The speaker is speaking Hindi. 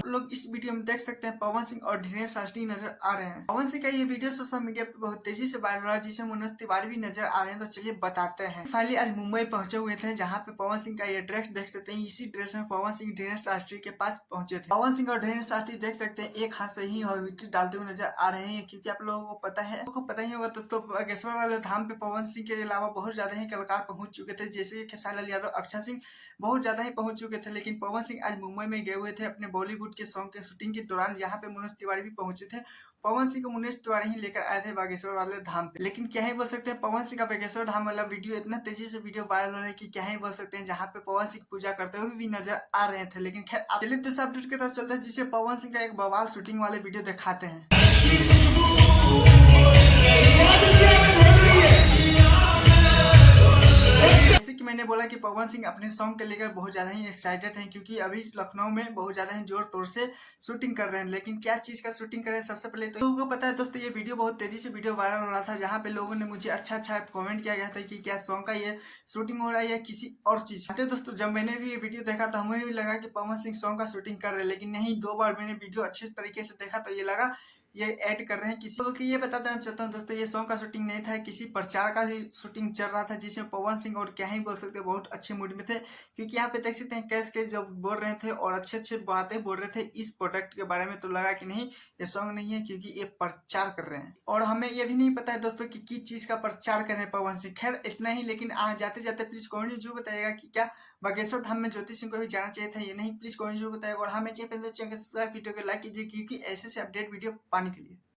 लोग इस वीडियो में देख सकते हैं पवन सिंह और धीरेन्द्र शास्त्री नजर आ रहे हैं। पवन सिंह का ये वीडियो सोशल मीडिया पर बहुत तेजी से वायरल हो रहा है, जिसमें मनोज तिवारी भी नजर आ रहे हैं। तो चलिए बताते हैं। फाइनली आज मुंबई पहुंचे हुए थे, जहां पे पवन सिंह का ये ड्रेस देख सकते हैं। इसी ड्रेस में पवन सिंह धीरेन्द्र शास्त्री के पास पहुंचे थे। पवन सिंह और धीरेन्द्र शास्त्री देख सकते हैं एक हाथ से ही हॉर्लिक्स डालते हुए नजर आ रहे हैं, क्योंकि आप लोगों को पता है, आपको पता ही होगा तो बागेश्वर वाले धाम पे पवन सिंह के अलावा बहुत ज्यादा ही कलाकार पहुंच चुके थे, जैसे कि खेसारी लाल यादव, अक्षय सिंह बहुत ज्यादा ही पहुंच चुके थे। लेकिन पवन सिंह आज मुंबई में गए हुए थे अपने बॉलीवुड के सॉन्ग के शूटिंग के दौरान। यहाँ पे मनोज तिवारी भी पहुंचे थे। पवन सिंह को मनोज तिवारी ही लेकर आए थे बागेश्वर वाले धाम पे। लेकिन क्या ही बोल सकते हैं, पवन सिंह का बागेश्वर धाम वाला वीडियो इतना तेजी से वीडियो वायरल हो रहा है कि क्या ही बोल सकते हैं, जहाँ पे पवन सिंह पूजा करते हुए भी नजर आ रहे थे। लेकिन खैर चलिए दूसरा अपडेट की तरफ चलते हैं, जिसे पवन सिंह का एक बवाल शूटिंग वाले वीडियो दिखाते हैं। जैसे कि मैंने बोला कि पवन सिंह अपने सॉन्ग के लेकर बहुत ज्यादा ही एक्साइटेड हैं, क्योंकि अभी लखनऊ में बहुत ज्यादा ही जोर तोड़ से शूटिंग कर रहे हैं। लेकिन क्या चीज का शूटिंग कर रहे हैं, सबसे पहले तो लोगों को पता है दोस्तों, ये वीडियो बहुत तेजी से वीडियो वायरल हो रहा था, जहाँ पे लोगों ने मुझे अच्छा कमेंट किया गया था कि क्या सॉन्ग का ये शूटिंग हो रहा है या किसी और चीज। दोस्तों जब मैंने भी ये वीडियो देखा तो हमें भी लगा कि पवन सिंह सॉन्ग का शूटिंग कर रहे हैं, लेकिन नहीं, 2 बार मैंने वीडियो अच्छे तरीके से देखा तो ये लगा ये ऐड कर रहे हैं किसी को। ये बता देना चाहता हूँ दोस्तों, ये सॉन्ग का शूटिंग नहीं था, किसी प्रचार का ही शूटिंग चल रहा था, जिसमें पवन सिंह और क्या ही बोल सकते हैं बहुत अच्छे मूड में थे। क्योंकि यहाँ पे देख सकते हैं कैस के जब बोल रहे थे और अच्छे बातें बोल रहे थे इस प्रोडक्ट के बारे में, तो लगा कि नहीं, ये सॉन्ग नहीं है, क्योंकि ये प्रचार कर रहे हैं। और हमें ये भी नहीं पता है दोस्तों कि किस चीज का प्रचार कर रहे हैं पवन सिंह। खैर इतना ही, लेकिन जाते जाते प्लीज कमेंट जरूर बताइएगा कि क्या बागेश्वर धाम में ज्योति सिंह को भी जाना चाहिए था या नहीं। प्लीज कमेंट जरूर बताइएगा और हमें चैनल वीडियो को लाइक कीजिए, क्योंकि ऐसे अपडेट वीडियो पाने के लिए।